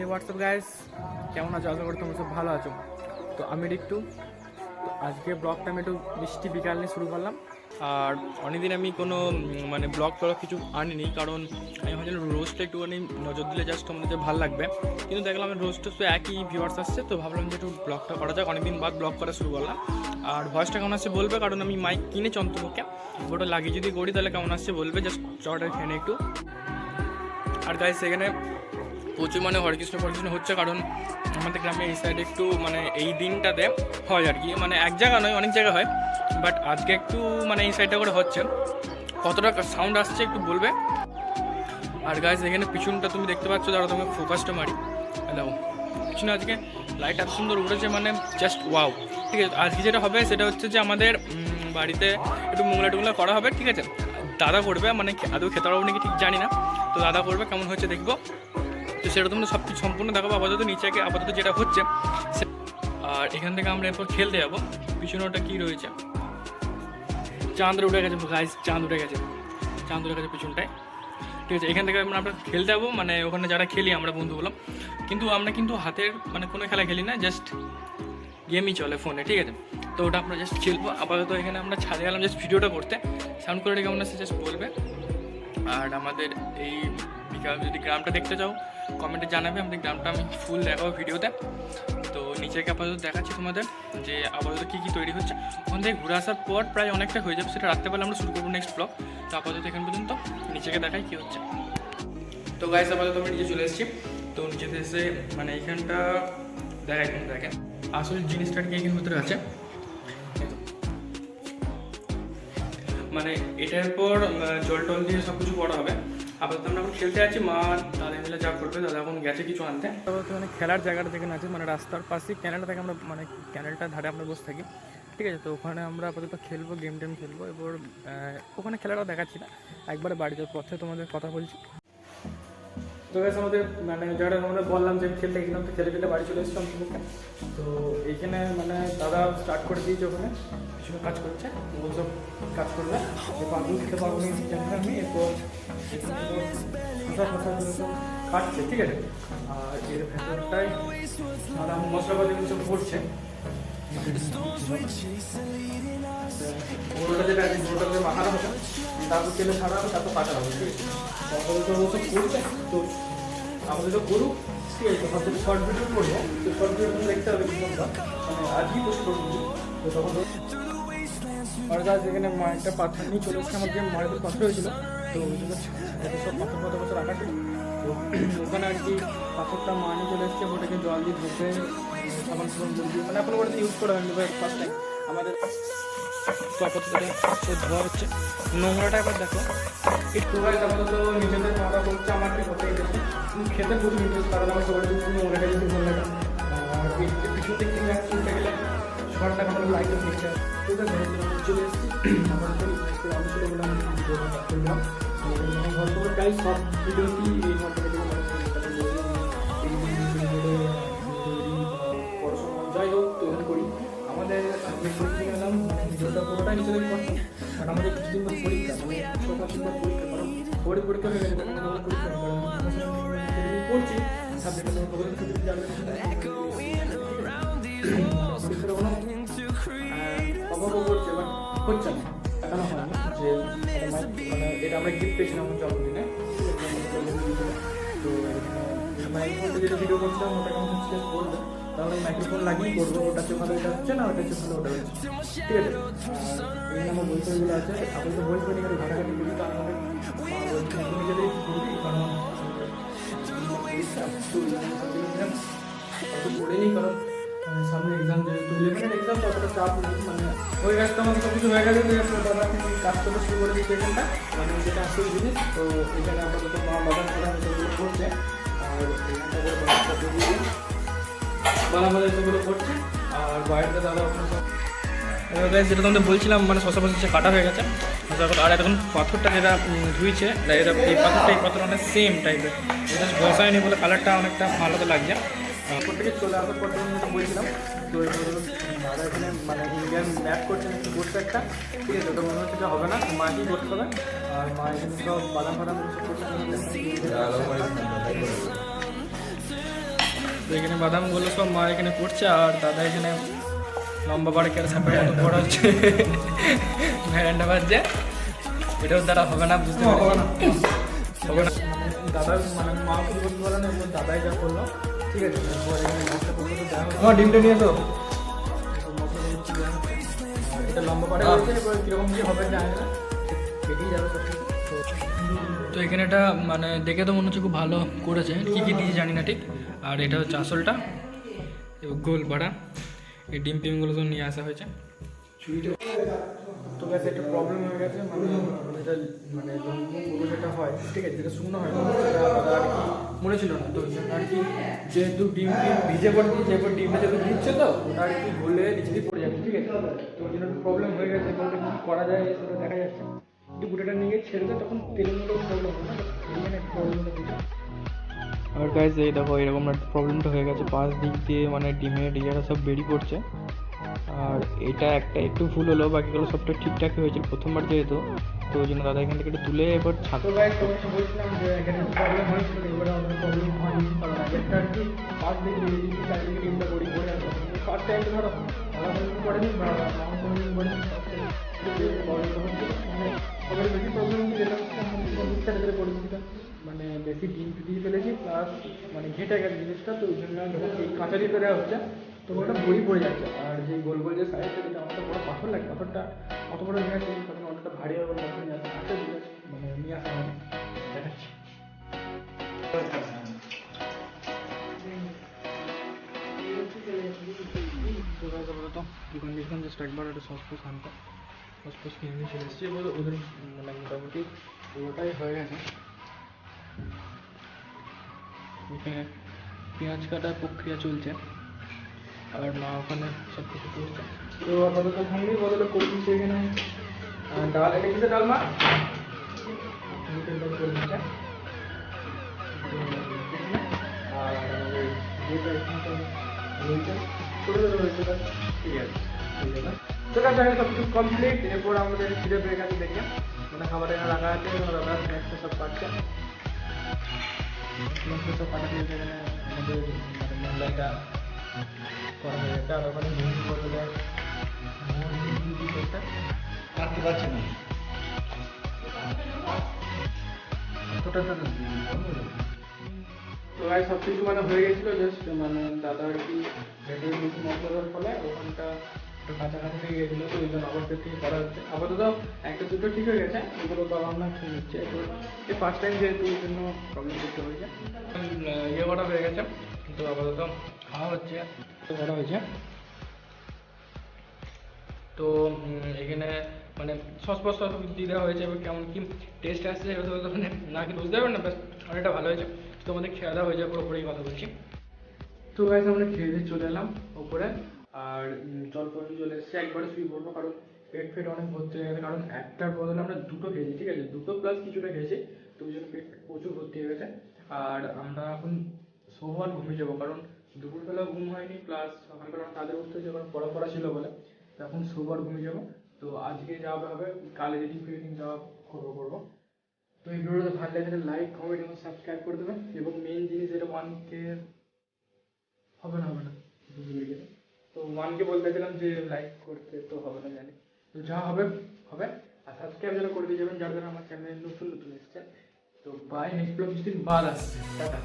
WhatsApp guys, কেমন আছো? আশা করি তোমরা সব ভালো আছো। তো আমি রিক্টু। তো আজকে ব্লগটা আমি একটু মিষ্টি বিকাল নিয়ে শুরু করলাম। আর অনেকদিন আমি কোনো ব্লগ টলগ কিছু আনিনি, কারণ আমি ভাবছিলাম রোজটা একটুখানি নজর দিলে জাস্ট তোমাদের ভালো লাগবে। কিন্তু দেখলাম রোজটা তো একই ভিউয়ার্স আসছে, তো ভাবলাম যে একটু ব্লগটা করা যাক। অনেকদিন বাদ ব্লগ করা শুরু করলাম। আর ভয়েসটা কেমন আসছে বলবে, কারণ আমি মাইক কিনেছি অন্তপক্ষে। ওটা লাগিয়ে যদি করি তাহলে কেমন আসছে বলবে, জাস্ট চটা খেয়ে একটু। আর গাইস এখানে প্রচুর হরেকৃষ্ণ হচ্ছে, কারণ আমাদের গ্রামে এই সাইডে একটু এই দিনটাতে হয় আর কি, এক জায়গা নয় অনেক জায়গা হয়, বাট আজকে একটু এই সাইডটা করে হচ্ছে। কতটা সাউন্ড আসছে একটু বলবে। আর গাইস এখানে পিছনটা তুমি দেখতে পাচ্ছ, দাঁড়া তোমাকে ফোকাসটা মারি। দেখো পিছনে আজকে লাইট এত সুন্দর উঠেছে, জাস্ট ওয়াও। ঠিক আছে, আজকে যেটা হবে সেটা হচ্ছে যে আমাদের বাড়িতে একটু মোংলা টোংলা করা হবে। ঠিক আছে, দাদা করবে, আদৌ খেতে পারবো নাকি ঠিক জানি না, তো দাদা করবে, কেমন হচ্ছে দেখবো। তো সেটা তোমরা সব কিছু সম্পূর্ণ দেখাবো। আপাতত যেটা হচ্ছে। আর এখান থেকে আমরা এরপর খেলতে যাবো। পিছনে ওটা কী রয়েছে, চাঁদ উঠে গেছে গাইস, চাঁদ উঠে গেছে পিছনটায়। ঠিক আছে, এখান থেকে আমরা খেলতে যাবো, ওখানে যারা খেলি আমরা বন্ধুগুলো। কিন্তু আমরা হাতের কোনো খেলা খেলি না, জাস্ট গেমই চলে ফোনে। ঠিক আছে, তো ওটা আমরা জাস্ট খেলবো। আপাতত এখানে আমরা ছাদে গেলাম জাস্ট ভিডিওটা করতে। সাউন্ড কোয়ালিটি কেমন আছে জাস্ট বলবে। আর আমাদের এই বিকাল যদি গ্রামটা দেখতে চাও কমেন্টে জানাবে, আমাদের গ্রামটা আমি ফুল দেখাবো ভিডিওতে। তো নিচেকে আপাতত দেখাচ্ছি তোমাদের যে আপাতত কী তৈরি হচ্ছে। ওখান থেকে ঘুরে আসার পর প্রায় অনেকটা হয়ে যাবে, সেটা রাত্রেবেলা আমরা শুরু করবো নেক্সট ব্লগ। তো আপাতত এখান পর্যন্ত নিচেকে দেখাই কী হচ্ছে। তো গাইস আপাতত আমি নিচে চলে এসেছি। তো নিচেতে এসে এইখানটা দেখেন আসল জিনিসটা কি এখানে ভিতরে আছে। এটার পর জল টল দিয়ে সব কিছু করা হবে। আপাতত আমরা এখন খেলতে আছি, মা দাদা মিলে যা করবে, দাদা এখন গেছে কিছু আনতে। আপাতত খেলার জায়গাটা যেখানে আছে রাস্তার পাশেই ক্যানেলটা থাকে, আমরা ক্যানেলটার ধারে আমরা বসে থাকি। ঠিক আছে, তো ওখানে আমরা আপাতত খেলবো, গেম টেম খেলবো। এবার ওখানে খেলাটা দেখাচ্ছি না, একবারে বাড়ি যাওয়ার পথে তোমাদের কথা বলছি। তো গাইস আমাদের যারা আমরা বললাম যে খেলতে গেছিলাম, তো খেলে বাড়ি চলে এসেছিলাম অন্তপক্ষে। তো এইখানে দাদা স্টার্ট করে দিয়েছে, ওখানে কিছু কাজ করছে, ওসব কাজ করবে। পাগল খেতে পারবো না আমি, এরপর কাটছে। ঠিক আছে, আর এর ভেতরটাই দাদা মশলাপাতিগুলো সব করছে। পুরোটা যেটা আছে পুরোটা মাখানো হবে, তারপর তেলে ছাড়া হবে, তারপর কাটা হবে। ঠিক আছে, তারপরে তো ওসব করবে। তো আমাদের তো করুক। ঠিক আছে, হয়তো শর্ট ভিডিও করবো, তো শর্ট ভিডিও দেখতে হবে কিছুটা, আজই পোস্ট করবো। তো তখন আর গাছ এখানে একটা পাথর নিয়ে চলে এসেছে, আমার যে মার্বেল পাথর হয়েছিল, তো ওই জন্য সব পাথর বছর রাখা ছিল। তো ওখানে আর কি পাথরটা মা নিয়ে চলে এসেছে, ওটাকে জল দিয়ে ধুতে সাবান দিয়ে এখন ওটা ইউজ করা হয়নি ফার্স্ট টাইম আমাদের। তো আপাতত ধোয়া হচ্ছে নোংরাটা। এবার দেখো একটু আপাতত নিজেদের খাওয়া দাওয়া করছে। আমার কি কথাই গেছে খেতে প্রচুর ইন্টারেস্ট, কারণ আমার সবাই নোংরাটা যদি ভালো লাগে। আর পিছু থেকে উঠে গেলে শর্টটা কোনো লাইটে দেখতে। ঠিক আছে, চলে এসেছি আমার আলোচনা বলে আমি করলাম। ঘন্টা প্রায় সব ভিডিওটি এই ঘন্টা পড়াশোনা যাই হোক তো এখানে করি। আমাদের পরীক্ষা গেলাম, ভিডিওটা পুরোটাই নিজেদের করতাম, কারণ আমাদের কিছুদিন পর পরীক্ষা, 6 মাস পর পরীক্ষা, কারণ বোর্ডে পরীক্ষা হয়ে গেছে, তখন আমাদের পরীক্ষা পড়ছি সাবজেক্টে অভাবও করছে, বাট হচ্ছে না, এখনো হয়নি। যে এটা আমরা গিফট পেয়েছিলাম আমার জন্মদিনে। তো যেটা ভিডিও করছিলাম ওটা কেমন হচ্ছে বলবো, তাহলে মাইক্রোফোন লাগিয়েই করবো। ওটা হচ্ছে ভালো, এটা হচ্ছে না, ওটা হচ্ছে ভালো, ওটা হচ্ছে। ঠিক আছে, এই আমার বই ফইগুলো আছে, আপনি তো বই ফই নিয়ে ঘাটাঘাটি করি, তো আমাদের নিজেদের করবি, কারণ পড়ে নিই, কারণ সামনে এক্সাম যেহেতু 11-এর এক্সাম, তো অতটা চাপ নেই। ওই কাজটা আমাদের সব কিছু হয়ে গেছে। দাদা কাজ করতে শুরু করে দিচ্ছে এখানটা, যেটা আসল জিনিস। তো এখানে আপাতত মা বাবার করা সেগুলো করছে, আর বানাবাদা সেগুলো করছে। আর বাইরেটা দাদা যেটা তোমাদের বলছিলাম, শশা ফসা কাটা হয়ে গেছে। আর এখন পাথরটা যেটা ধুইছে, এই পাথরটা অনেক সেম টাইপের, এটা ঘষায়নি বলে কালারটা অনেকটা আলাদা লাগছে। তারপর থেকে চলে আসার পর থেকে যেটা বলছিলাম, তো দাদা এখানে ইন্ডিয়ান ম্যাপ করছেন একটু করছে একটা। ঠিক আছে, ওটা মনে হচ্ছে যে হবে না, মাকেই করতে হবে। আর মা এখানে সব বাদাম ফাদাম করছে। তো এখানে বাদামগুলো সব মা এখানে করছে, আর দাদা এখানে লম্বা বাড়ি কেটে সাপের মতো বড় হচ্ছে ভ্যারান্ডা বাজছে। এটাও দ্বারা হবে না, বুঝতে হবে না, হবে না। দাদা মানে মা কিছু করতে পারে না, দাদাই যা করলো ঠিক আছে। আমার ডিমটা নিয়ে তো এটা লম্বা পাড়ে রয়েছে, এবার কীরকম কী হবে জানি না, কেটেই যাবে সব কিছু। তো এখানে এটা মানে দেখে তো মনে হচ্ছে খুব ভালো করেছে, কী কী দিয়েছে জানি না ঠিক। আর এটা হচ্ছে আসলটা গোল বাড়া, এই ডিম টিমগুলো তো নিয়ে আসা হয়েছে। তো গ্যাস একটা প্রবলেম হয়ে গেছে, মানে যেটা মানে গরু যেটা হয় ঠিক আছে, যেটা শুকনো হয় সেটা আর কি মনে ছিল না। তো আর কি যেহেতু ডিম ভিজে পড়ে দিয়েছে, এবার ডিমটা যেহেতু দিচ্ছে তো ওটা আর কি ঘুরলে নিচে দিয়ে পড়ে যাচ্ছে ঠিক আছে। তো ওই জন্য প্রবলেম হয়ে গেছে, বলতে কী করা যায় সেটা দেখা যাচ্ছে। যদি গুটাটা নিয়ে ছেড়ে দেয় তখন তেলের মতো প্রবলেম হবে না, এখানে প্রবলেমটা দিচ্ছে। আর গাইজ এই দেখো এরকম একটা প্রবলেমটা হয়ে গেছে, পাশ দিক দিয়ে মানে ডিমের ইয়েটা সব বেরিয়ে পড়ছে। আর এটা একটা একটু ভুল হলো, বাকিগুলো সবটা ঠিকঠাকই হয়েছিল প্রথমবার যেহেতু, তো ওই জন্য দাদা এখান থেকে একটু তুলে এবার ছাড়তো। বলছিলাম যে এখানে প্রবলেম হয়েছিল, এবারে আমাদের প্রবলেম হয়নি, কারণ আগেরটা আর কি পাঁচ দিন দিয়ে চারদিকে ডিমটা গড়ি পড়ে আসবে। ফার্স্ট টাইম ধরো পড়েনি বা আমার কোনোদিন পড়েনি, মানে সবাই বেশি প্রবলেম হচ্ছে যেটা হচ্ছে পরিস্থিতিটা মানে বেশি ডিম দিয়ে ফেলেছি, প্লাস মানে ঘেটে গেছে জিনিসটা। তো ওই জন্য যখন এই কাঁচা দিয়ে দেওয়া হচ্ছে তো ওটা বড়ি পড়ে যাচ্ছে। আর যে গোল গোল যে সাইজ সেটা অনেকটা বড় পাথর লাগে, পাথরটা অত বড় নিয়ে আসে তখন অনেকটা ভারী হবে, নিয়ে আসে আসে মানে নিয়ে আসা হয় দেখাচ্ছি। দোকান দেখলাম জাস্ট একবার একটা সসপস আনতে, সসপস কিনে নিয়ে চলে এসেছি। এবার ওদের মানে মোটামুটি পুরোটাই হয়ে গেছে। এখানে পেঁয়াজ কাটার প্রক্রিয়া চলছে, আর মা ওখানে সব কিছু করছে। তো আপাতত ভাঙড়ির বদলে করছি এখানে ডাল, এটা কিসে ডাল মা? ডাল করে দিচ্ছে। আর আমাদের যেটা এখানটা রয়েছে ছোটো ছোটো রয়েছে ঠিক আছে, তো কাছে সব কিছু কমপ্লিট। এরপর আমাদের খিদে পেয়ে গেছে দেখে, মানে খাবার এখানে রাখা আছে, দাদা স্ন্যাক্সটা সব পাচ্ছে, স্ন্যাক্সটা সব পাঠা দিয়েছে। এখানে আমাদের মানে মোগলাইটা করা হয়ে গেছে, আর ওখানে ভেন্ডি বদলে কাটতে পারছি না তো ভাই সব কিছু মানে হয়ে গেছিলো, জাস্ট মানে দাদা আর কি ভেতরে কিছু মশলা দেওয়ার ফলে ওখানটা একটু কাছাকাছি থেকে গেছিলো, তো ওই জন্য আবার থেকে করা হচ্ছে। আপাতত একটা দুটো ঠিক হয়ে গেছে, ওগুলো বাবা আমরা খেয়ে নিচ্ছে। এই ফার্স্ট টাইম যেহেতু ওই জন্য প্রবলেম করতে হয়েছে, ইয়ে করা হয়ে গেছে, কিন্তু আপাতত খাওয়া হচ্ছে, করা হয়েছে। তো এখানে মানে সস ফস সব দিয়ে দেওয়া হয়েছে, এবার কেমন কি টেস্ট আসছে সেটা তো মানে না কি বুঝতে পারবেন না, ব্যাস অনেকটা ভালো হয়েছে। তো আমাদের খেয়ে দেওয়া হয়ে যায়, পুরোপুরি কথা বলছি। তো গাইস আমরা খেয়ে দিয়ে চলে এলাম ওপরে, আর জল ফল চলে এসেছে, একবারে শুয়ে পড়বো, কারণ পেট ফেট অনেক ভর্তি হয়ে গেছে। কারণ একটার বদলে আমরা দুটো খেয়েছি ঠিক আছে, দুটো প্লাস কিছুটা খেয়েছি, তো ওই জন্য পেট প্রচুর ভর্তি হয়ে গেছে। আর আমরা এখন শোবো আর ঘুমিয়ে যাবো, কারণ দুপুরবেলা ঘুম হয়নি, প্লাস সকালবেলা তাদের উঠতে হয়েছে, কারণ পড়া ছিল বলে। তো এখন শোবো আর ঘুমিয়ে যাবো। তো আজকে যাওয়া হবে, কাল এডিটিং ফেডিটিং যাওয়া করবো। তো এই ভিডিওটা ভালো লাগলে লাইক কমেন্ট এবং সাবস্ক্রাইব করে দেবেন, এবং মেন জিনিস যেটা 1K হবে না বুঝে গেছে। তো 1K বলতেছিলাম যে লাইক করতে তো হবে না জানি, তো যা হবে হবে। আর সাবস্ক্রাইব যারা করে দিয়ে যাবেন যারা যারা আমার চ্যানেলে নতুন এসেছেন। তো বাই, নেক্সট ব্লগ কিছুদিন বাদ আসছে, টাটা।